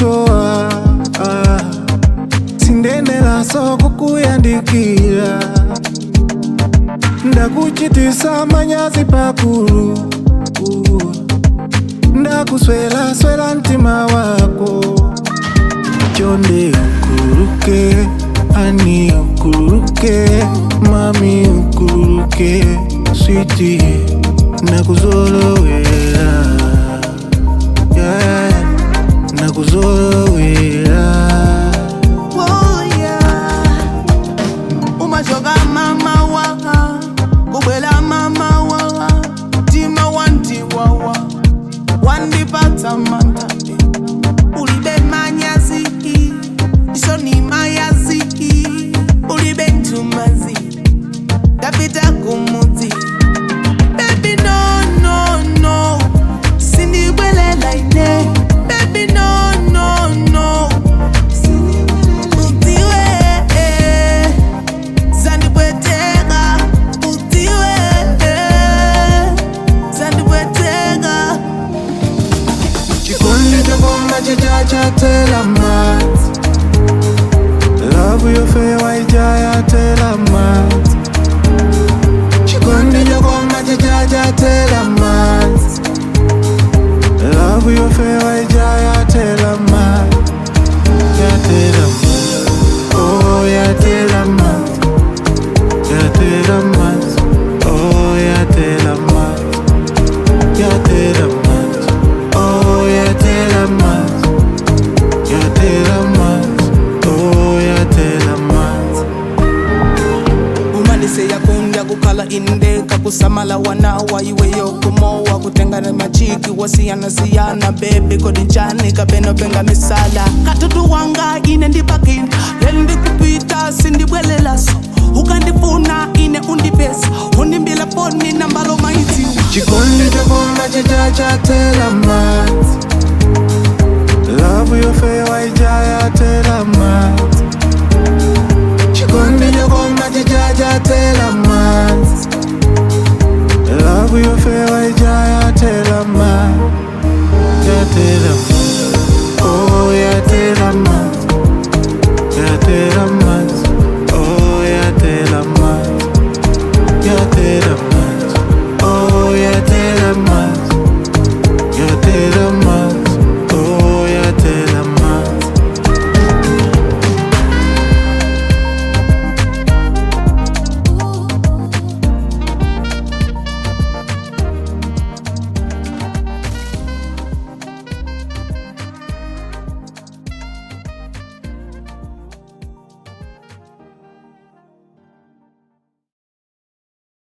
kusoa sindendela soko kuyandikira ndakuchitisa manyazi pakulu ndakuswela swela ntima wako chonde ukuruke ani ukuruke mami ukuruke switi nakuzolowela yeah, nakuzolowela oh yeah. Umajoga mama waka kubela mama wawa tima wanti wawa wandi pata manta ulibe manyazi isoni mayazi ulibe ntumazi kapita kumuzi baby no no no sindi bwelela ine baby no no no utiwe sandi bwetega utiwe sandi bwetega chikondi chakoma chachachatela mat love yofewa ijayatela mat chikondi chakoma chachachatela mat love yofewa ijayatela mat yatela mat oh yatela mat yatela mat oh yatela mat yatela mat oh yatela mat yatela mat oh yatela mat umanise yakunda kukhala indeka kusamala wanawa iwe yokumowa kutengana machiki wasiyana bebe kodinchani kabeno benga misala katutu wanga ine ndipakini lendi kupita sindibwelelaso ukandifuna ine undipesa undimbila poni nambalo maiti chikondi chakoma chachachatela mat